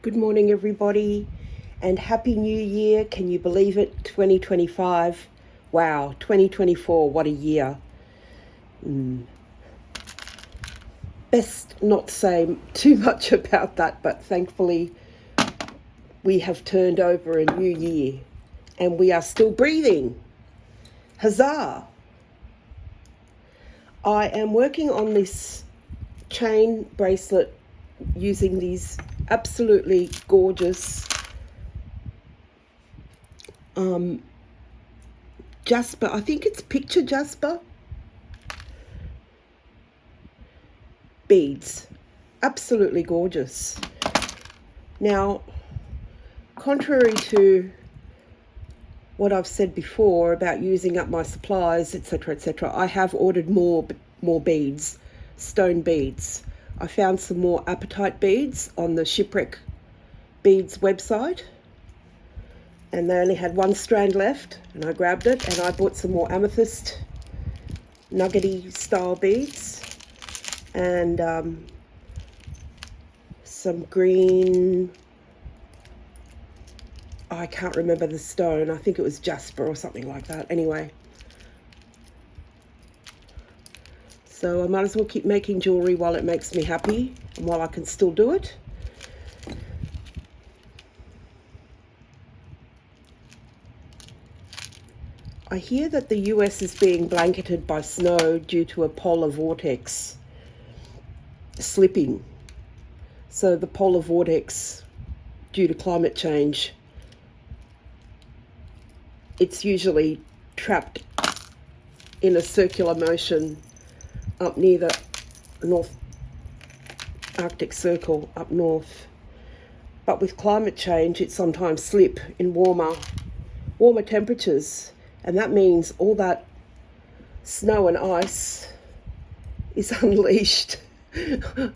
Good morning, everybody, and Happy New Year. Can you believe it? 2025. Wow, 2024, what a year. Best not say too much about that, but thankfully we have turned over a new year and we are still breathing. Huzzah! I am working on this chain bracelet using these absolutely gorgeous Jasper, I think it's picture Jasper beads. Absolutely gorgeous. Now, contrary to what I've said before about using up my supplies, etc., etc., I have ordered more beads, stone beads. I found some more apatite beads on the Shipwreck Beads website, and they only had one strand left, and I grabbed it, and I bought some more amethyst nuggety style beads, and some green, I can't remember the stone, I think it was Jasper or something like that. Anyway, so I might as well keep making jewelry while it makes me happy and while I can still do it. I hear that the US is being blanketed by snow due to a polar vortex slipping. So the polar vortex, due to climate change, it's usually trapped in a circular motion up near the North Arctic Circle up north. But with climate change, it sometimes slips in warmer temperatures, and that means all that snow and ice is unleashed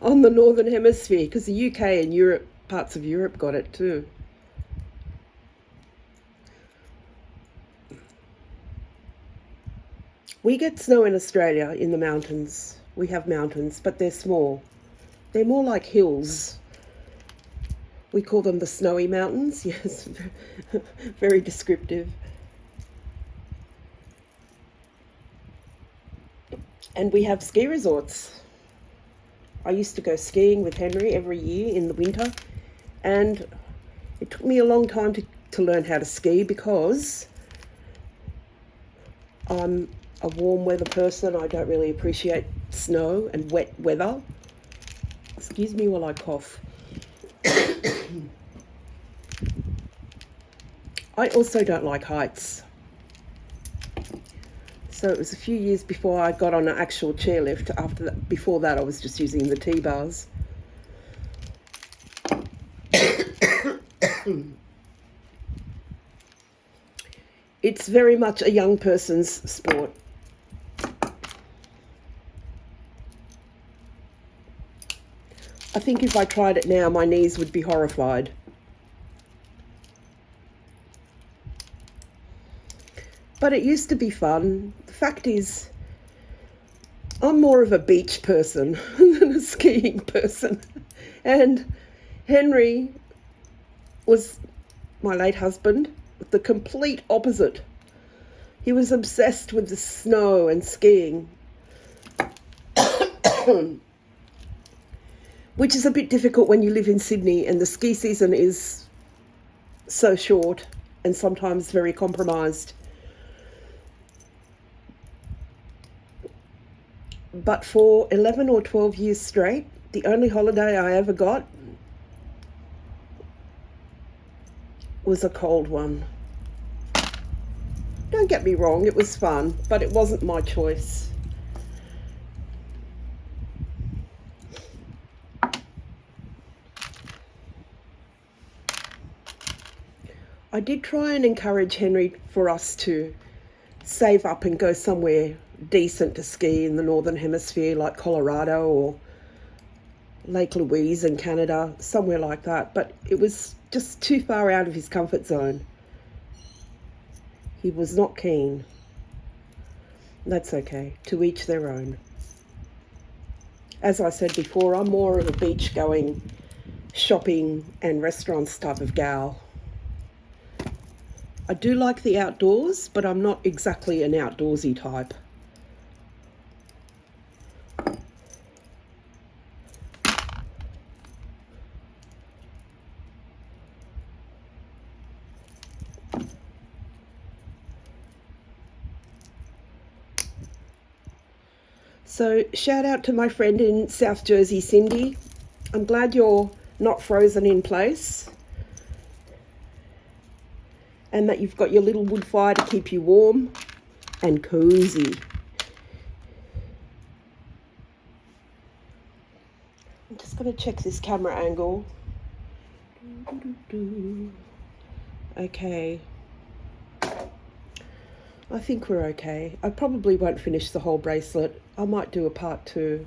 on the northern hemisphere, because the UK and Europe, parts of Europe, got it too. We get snow in Australia in the mountains. We have mountains, but they're small. They're more like hills. We call them the snowy mountains. Yes, very descriptive. And we have ski resorts. I used to go skiing with Henry every year in the winter, and it took me a long time to learn how to ski because I'm a warm weather person. I don't really appreciate snow and wet weather. Excuse me while I cough. I also don't like heights. So it was a few years before I got on an actual chairlift. Before that, I was just using the T-bars. It's very much a young person's sport. I think if I tried it now, my knees would be horrified. But it used to be fun. The fact is, I'm more of a beach person than a skiing person. And Henry was, my late husband, the complete opposite. He was obsessed with the snow and skiing, which is a bit difficult when you live in Sydney and the ski season is so short and sometimes very compromised. But for 11 or 12 years straight, the only holiday I ever got was a cold one. Don't get me wrong, it was fun, but it wasn't my choice. I did try and encourage Henry for us to save up and go somewhere decent to ski in the Northern Hemisphere, like Colorado or Lake Louise in Canada, somewhere like that. But it was just too far out of his comfort zone. He was not keen. That's okay, to each their own. As I said before, I'm more of a beach-going shopping and restaurants type of gal. I do like the outdoors, but I'm not exactly an outdoorsy type. So shout out to my friend in South Jersey, Cindy. I'm glad you're not frozen in place and that you've got your little wood fire to keep you warm and cozy. I'm just going to check this camera angle. Okay. I think we're okay. I probably won't finish the whole bracelet. I might do a part 2.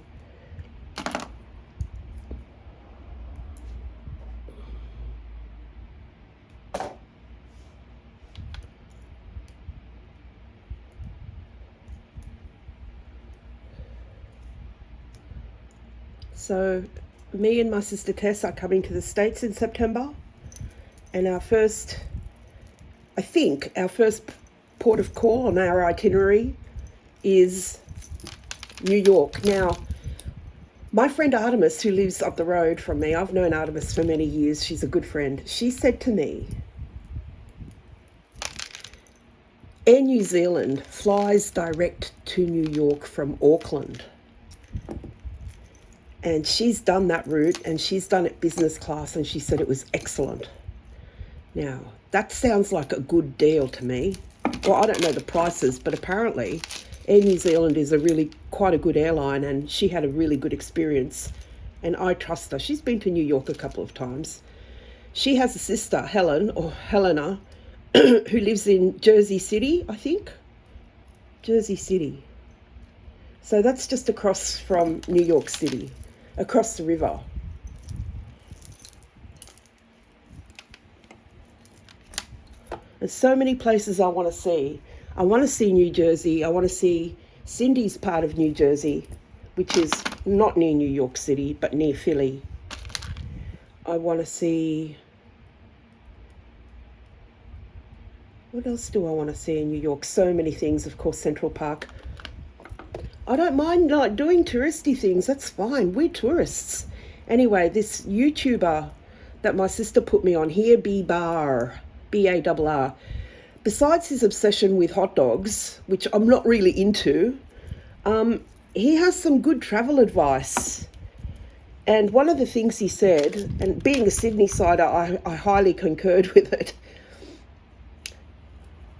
So me and my sister Tess are coming to the States in September, and our first port of call on our itinerary is New York. Now, my friend Artemis, who lives up the road from me, I've known Artemis for many years, she's a good friend, she said to me, Air New Zealand flies direct to New York from Auckland. And she's done that route, and she's done it business class, and she said it was excellent. Now, that sounds like a good deal to me. Well, I don't know the prices, but apparently Air New Zealand is quite a good airline, and she had a really good experience, and I trust her. She's been to New York a couple of times. She has a sister, Helena, who lives in Jersey City, I think. Jersey City. So that's just across from New York City, across the river. There's so many places I want to see. I want to see New Jersey. I want to see Cindy's part of New Jersey, which is not near New York City, but near Philly. I want to see... What else do I want to see in New York? So many things, of course, Central Park. I don't mind doing touristy things. That's fine. We're tourists. Anyway, this YouTuber that my sister put me on here, B-Bar, B-A-R-R, besides his obsession with hot dogs, which I'm not really into, he has some good travel advice. And one of the things he said, and being a Sydney-sider, I highly concurred with it.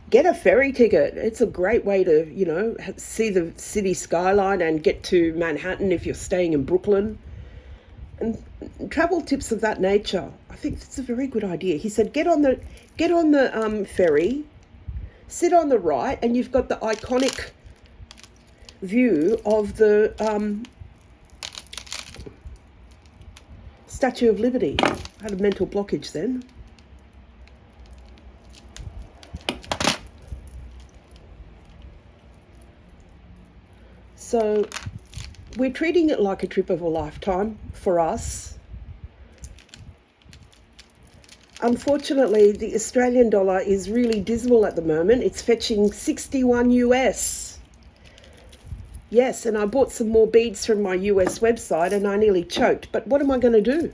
Get a ferry ticket. It's a great way to, see the city skyline and get to Manhattan if you're staying in Brooklyn. And travel tips of that nature. I think that's a very good idea. He said, get on the ferry, sit on the right, and you've got the iconic view of the Statue of Liberty. I had a mental blockage then. So we're treating it like a trip of a lifetime for us. Unfortunately, the Australian dollar is really dismal at the moment. It's fetching 61 US. Yes, and I bought some more beads from my US website and I nearly choked. But what am I going to do?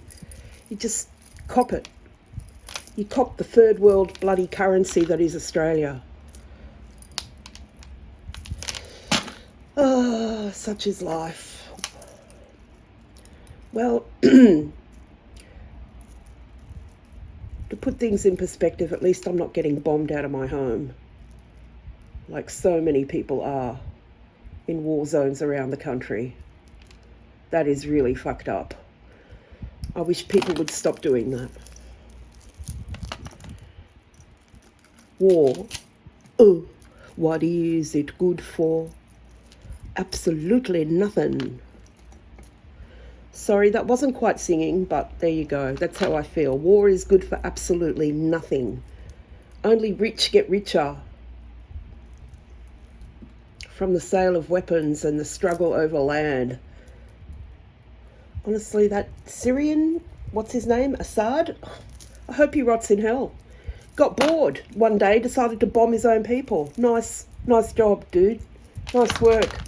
You just cop it. You cop the third world bloody currency that is Australia. Oh, such is life. Well, to put things in perspective, at least I'm not getting bombed out of my home, like so many people are in war zones around the country. That is really fucked up. I wish people would stop doing that. War. Oh, what is it good for? Absolutely nothing. Sorry, that wasn't quite singing, but there you go. That's how I feel. War is good for absolutely nothing. Only rich get richer from the sale of weapons and the struggle over land. Honestly, that Syrian what's his name? Assad? I hope he rots in hell. Got bored one day, decided to bomb his own people. Nice job, dude. Nice work.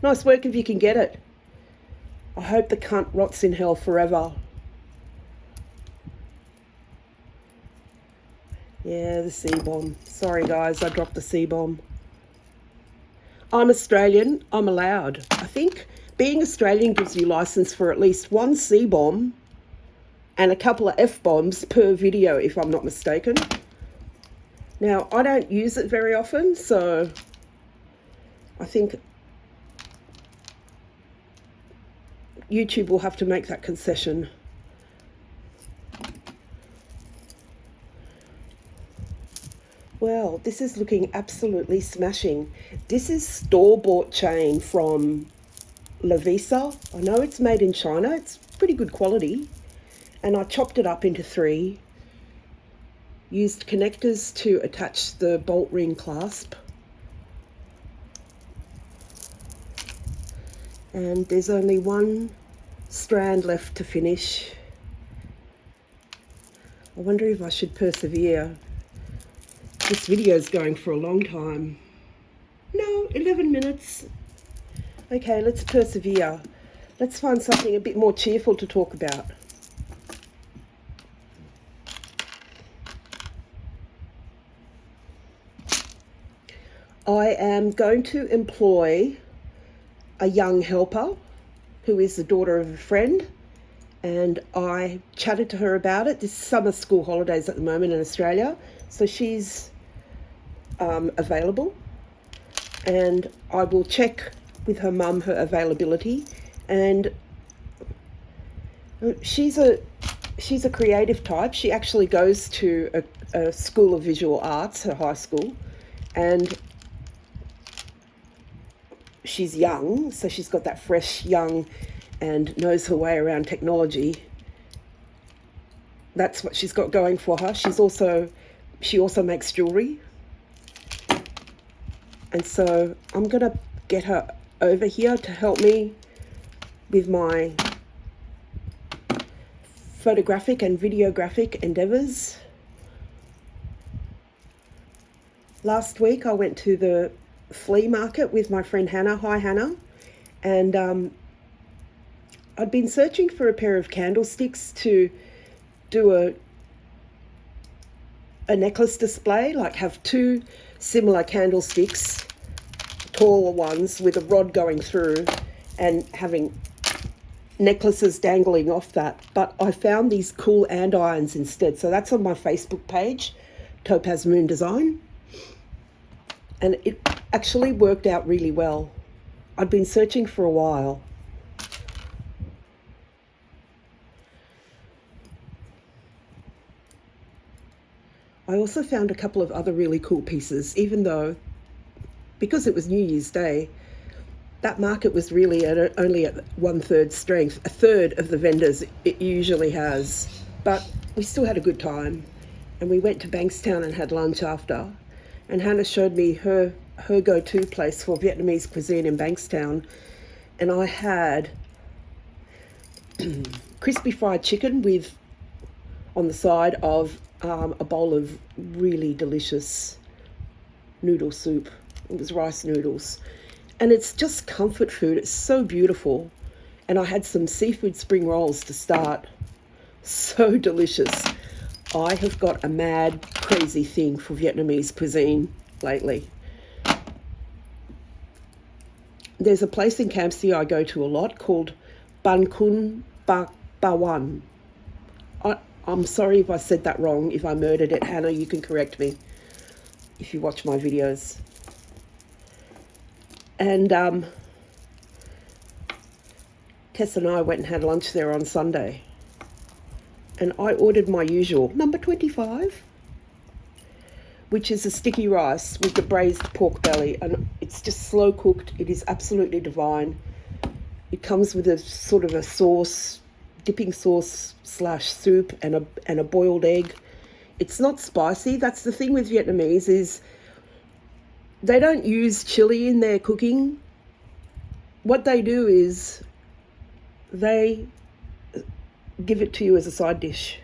Nice work if you can get it. I hope the cunt rots in hell forever. Yeah, the C-bomb. Sorry, guys, I dropped the C-bomb. I'm Australian. I'm allowed. I think being Australian gives you license for at least one C-bomb and a couple of F-bombs per video, if I'm not mistaken. Now, I don't use it very often, so I think YouTube will have to make that concession. Well, this is looking absolutely smashing. This is store-bought chain from Lavisa. I know it's made in China. It's pretty good quality. And I chopped it up into 3. Used connectors to attach the bolt ring clasp. And there's only one strand left to finish. I wonder if I should persevere. This video is going for a long time. No, 11 minutes. Okay, let's persevere. Let's find something a bit more cheerful to talk about. I am going to employ a young helper who is the daughter of a friend, and I chatted to her about it. This summer school holidays at the moment in Australia, so she's available, and I will check with her mum her availability. And she's a creative type. She actually goes to a school of visual arts, her high school, and she's young, so she's got that fresh, young, and knows her way around technology. That's what she's got going for her. She also makes jewelry. And so I'm going to get her over here to help me with my photographic and videographic endeavors. Last week I went to the flea market with my friend Hannah. Hi, Hannah. And I'd been searching for a pair of candlesticks to do a necklace display, like have 2 similar candlesticks, taller ones with a rod going through and having necklaces dangling off that. But I found these cool andirons instead. So that's on my Facebook page, TopazMoon Design. And it actually worked out really well. I'd been searching for a while. I also found a couple of other really cool pieces, even though, because it was New Year's Day, that market was really only at 1/3 strength, 1/3 of the vendors it usually has. But we still had a good time. And we went to Bankstown and had lunch after. And Hannah showed me her go-to place for Vietnamese cuisine in Bankstown. And I had crispy fried chicken with, on the side of a bowl of really delicious noodle soup. It was rice noodles. And it's just comfort food. It's so beautiful. And I had some seafood spring rolls to start. So delicious. I have got a mad, crazy thing for Vietnamese cuisine lately. There's a place in Campsie I go to a lot called Ban Kun Ba Wan. I'm sorry if I said that wrong. If I murdered it, Hannah, you can correct me if you watch my videos. And Tess and I went and had lunch there on Sunday. And I ordered my usual, number 25, which is a sticky rice with the braised pork belly. And it's just slow cooked. It is absolutely divine. It comes with a sort of a sauce, dipping sauce / soup and a boiled egg. It's not spicy. That's the thing with Vietnamese, is they don't use chili in their cooking. What they do is they give it to you as a side dish.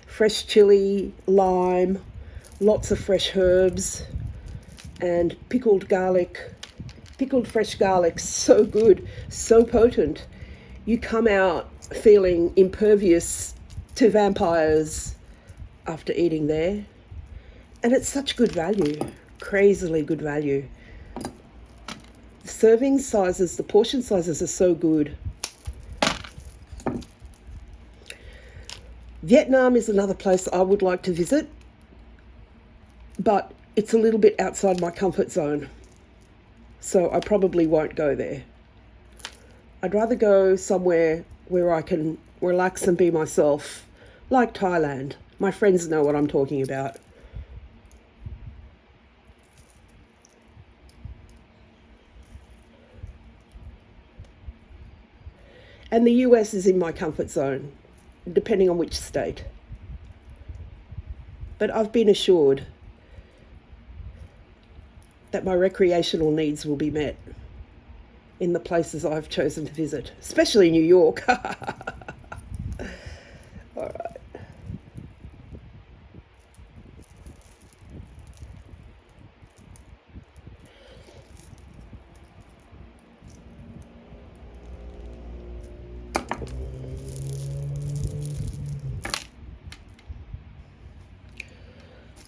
Fresh chili, lime, lots of fresh herbs, and pickled garlic. Pickled fresh garlic, so good, so potent. You come out feeling impervious to vampires after eating there. And it's such good value, crazily good value. The serving sizes, the portion sizes are so good. Vietnam is another place I would like to visit, but it's a little bit outside my comfort zone, so I probably won't go there. I'd rather go somewhere where I can relax and be myself, like Thailand. My friends know what I'm talking about. And the US is in my comfort zone, depending on which state. But I've been assured that my recreational needs will be met in the places I've chosen to visit, especially New York. All right.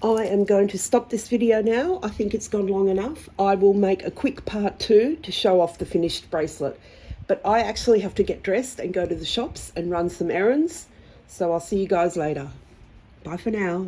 I am going to stop this video now. I think it's gone long enough. I will make a quick part 2 to show off the finished bracelet. But I actually have to get dressed and go to the shops and run some errands. So I'll see you guys later. Bye for now.